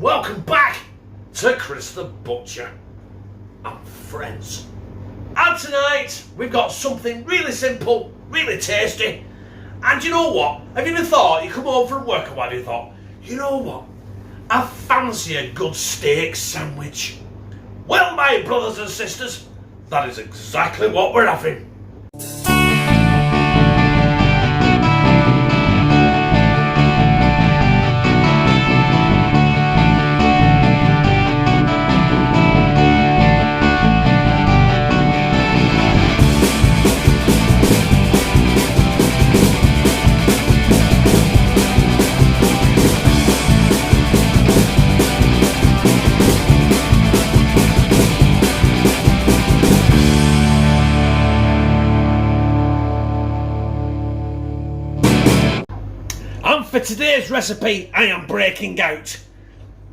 welcome back to Chris the Butcher and friends. And tonight we've got something really simple, really tasty. And you know what? Have you ever thought, you come home from work or what, have you thought, you know what? I fancy a good steak sandwich. Well, my brothers and sisters, that is exactly what we're having. And for today's recipe, I am breaking out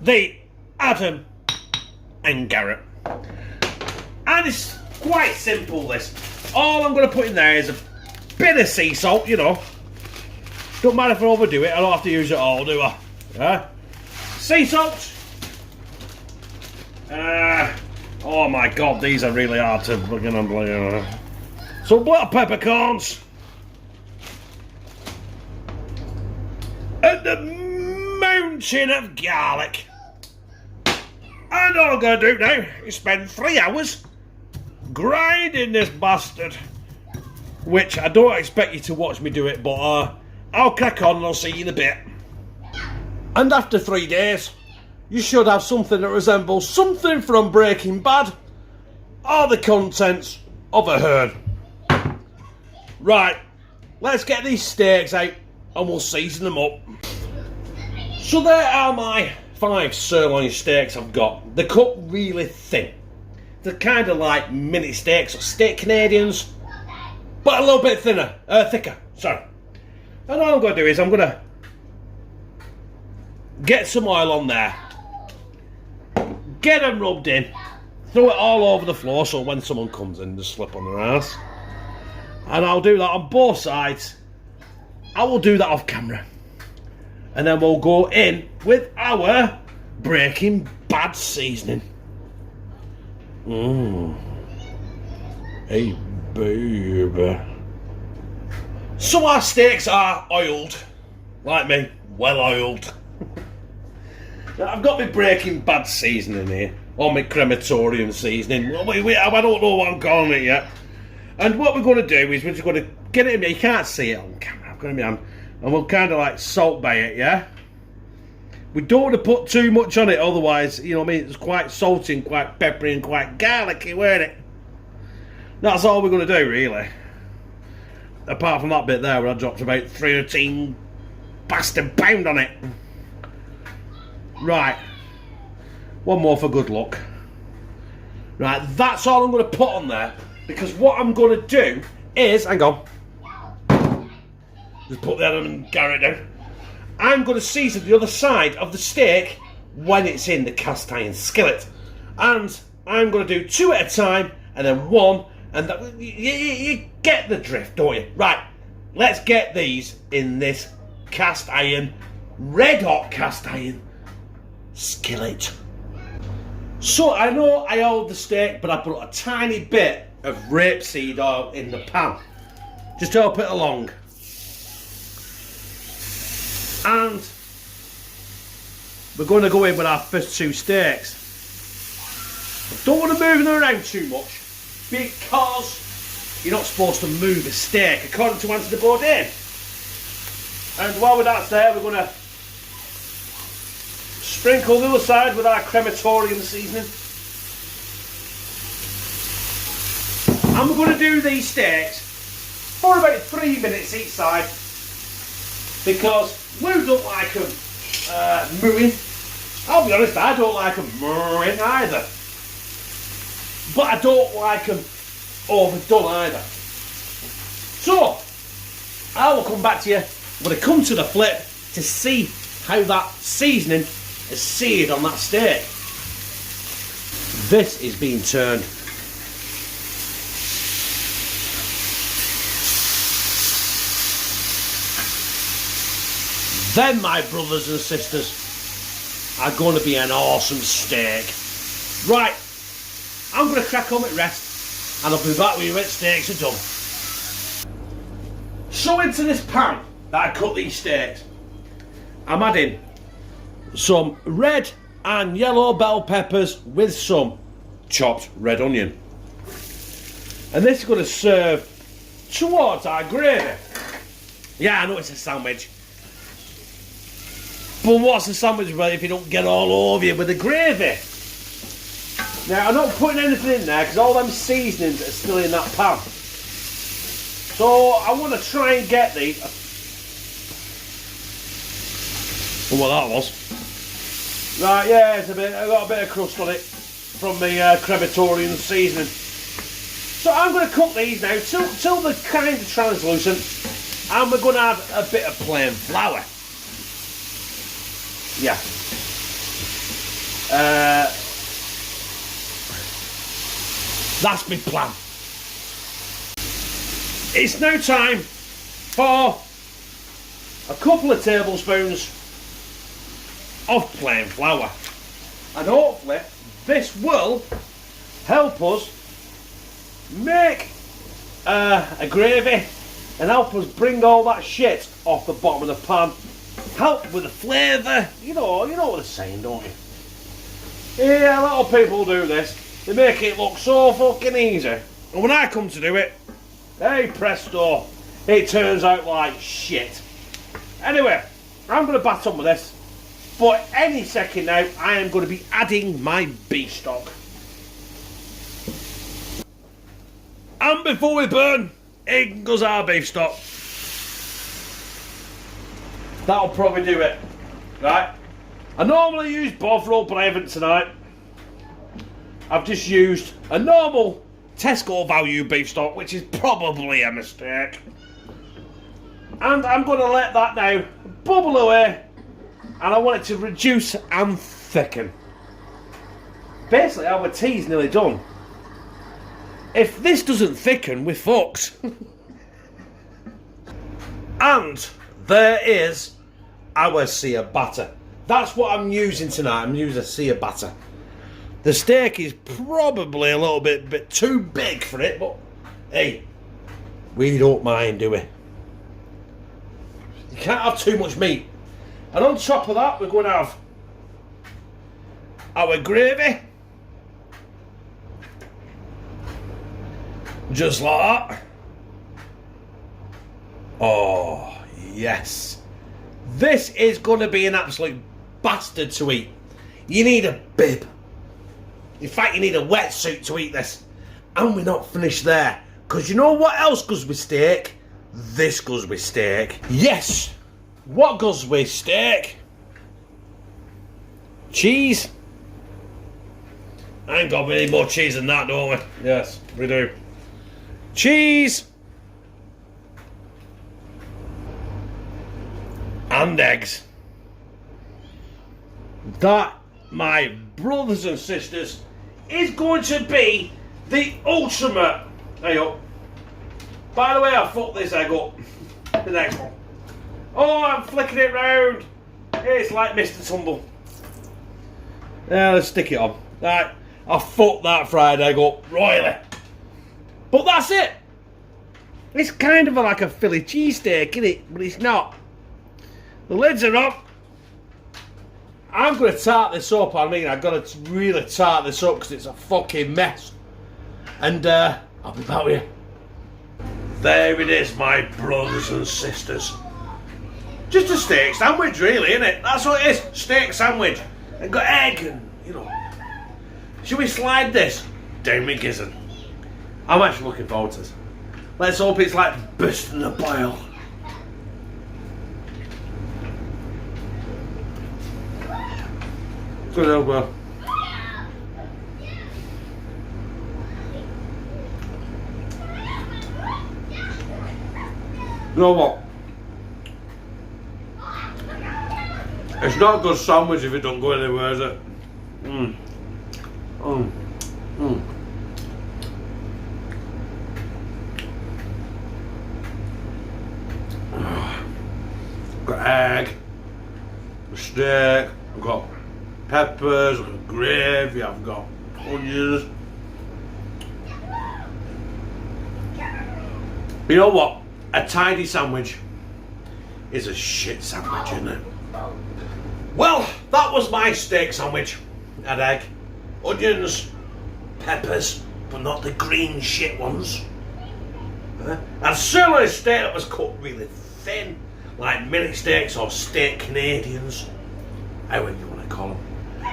the Adam and Garrett. And it's quite simple, this. All I'm going to put in there is a bit of sea salt, you know. Don't matter if I overdo it, I don't have to use it all, do I? Sea salt. Oh my god, these are really hard to fucking handle. Some black peppercorns. And a mountain of garlic. And all I'm going to do now is spend 3 hours grinding this bastard. Which I don't expect you to watch me do it, but I'll crack on and I'll see you in a bit. And after 3 days, you should have something that resembles something from Breaking Bad or the contents of a herd. Right, let's get these steaks out and we'll season them up. So there are my 5 sirloin steaks I've got. They're cut really thin. They're kind of like mini steaks or steak Canadians, but a little bit thicker, sorry. And all I'm going to do is I'm going to get some oil on there, get them rubbed in, throw it all over the floor so when someone comes in, just slip on their ass. And I'll do that on both sides. I will do that off camera. And then we'll go in with our Breaking Bad seasoning. Hey, baby. So our steaks are oiled. Like me, well oiled. Now, I've got my Breaking Bad seasoning here. Or my crematorium seasoning. I don't know what I'm calling it yet. And what we're going to do is we're just going to get it in there. You can't see it on camera. I've got it in my hand. And we'll kind of like salt bay it, yeah? We don't want to put too much on it, otherwise, you know what I mean? It's quite salty and quite peppery and quite garlicky, weren't it? That's all we're going to do, really. Apart from that bit there where I dropped about 13 bastard pound on it. Right. One more for good luck. Right, that's all I'm going to put on there. Because what I'm going to do is, hang on, just put the Adam and Garrett down. I'm going to season the other side of the steak when it's in the cast iron skillet. And I'm going to do 2 at a time and then 1. And that, you get the drift, don't you? Right, let's get these in this cast iron, red hot cast iron skillet. So I know I oiled the steak, but I put a tiny bit of rapeseed oil in the pan, just to help it along. And we're going to go in with our first 2 steaks. I don't want to move them around too much because you're not supposed to move a steak according to Anthony Bourdain. And while that's there, we're going to sprinkle the other side with our crematorium seasoning. And we're going to do these steaks for about 3 minutes each side because we don't like them mooing. I'll be honest, I don't like them mooing either. But I don't like them overdone either. So, I will come back to you when I come to the flip to see how that seasoning is seared on that steak. This is being turned. Then, my brothers and sisters, are going to be an awesome steak. Right, I'm going to crack on with rest, and I'll be back with you when steaks are done. So into this pan that I cut these steaks, I'm adding some red and yellow bell peppers with some chopped red onion. And this is going to serve towards our gravy. Yeah, I know it's a sandwich. But what's a sandwich about if you don't get all over you with the gravy? Now, I'm not putting anything in there because all them seasonings are still in that pan. So, I want to try and get the... Oh, well, that was. Right, yeah, I got a bit of crust on it from the crematorium seasoning. So I'm going to cook these now till they're kind of translucent, and we're going to add a bit of plain flour. Yeah. That's my plan. It's now time for a couple of tablespoons of plain flour, and hopefully this will help us make a gravy and help us bring all that shit off the bottom of the pan. Help with the flavour. You know what they're saying, don't you? Yeah, a lot of people do this. They make it look so fucking easy, and when I come to do it, hey presto, it turns out like shit. Anyway, I'm going to bat on with this, but any second now I am going to be adding my beef stock. And before we burn, in goes our beef stock. That'll probably do it, right? I normally use Bovril, but I haven't tonight. I've just used a normal Tesco value beef stock, which is probably a mistake. And I'm going to let that now bubble away, and I want it to reduce and thicken. Basically, our tea's nearly done. If this doesn't thicken, we're fucked. And there is our sear batter. That's what I'm using tonight. I'm using a sear batter. The steak is probably a little bit too big for it, but hey, we don't mind, do we? You can't have too much meat. And on top of that, we're going to have our gravy. Just like that. Oh, yes. This is going to be an absolute bastard to eat. You need a bib. In fact, you need a wetsuit to eat this. And we're not finished there. Because you know what else goes with steak? This goes with steak. Yes. What goes with steak? Cheese. Thank God we need more cheese than that, don't we? Yes, we do. Cheese. And eggs. That, my brothers and sisters, is going to be the ultimate. Hey up. By the way, I fucked this egg up. The next one. Oh, I'm flicking it round. It's like Mr. Tumble. Yeah, let's stick it on. Right, I fucked that fried egg up royally. But that's it. It's kind of like a Philly cheesesteak, isn't it? But it's not. The lids are up. I'm going to tart this up. I mean, I've got to really tart this up because it's a fucking mess. And I'll be back with you. There it is, my brothers and sisters. Just a steak sandwich, really, isn't it? That's what it is. Steak sandwich. And got egg and, you know. Should we slide this down my gizzard? I'm actually looking forward to this. Let's hope it's like bursting a boil. Good elbow. You know what? It's not a good sandwich if it don't go anywhere, is it? Got egg, steak, I've got peppers, I've got gravy, I've got onions. You know what? A tidy sandwich is a shit sandwich, isn't it? Well, that was my steak sandwich. Had egg, onions, peppers, but not the green shit ones. And sirloin steak that was cooked really thin, like mini steaks or steak Canadians, however you want to call them.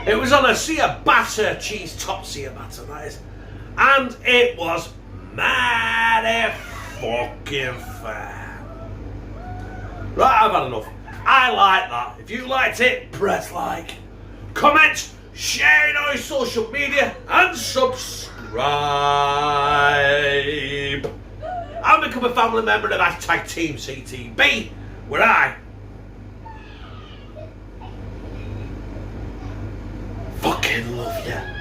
It was on a ciabatta, cheese top ciabatta, that is. And it was mighty fucking fine. Right, I've had enough. I like that. If you liked it, press like, comment, share it on your social media, and subscribe. And become a family member of hashtag Team CTB, where I fucking love you.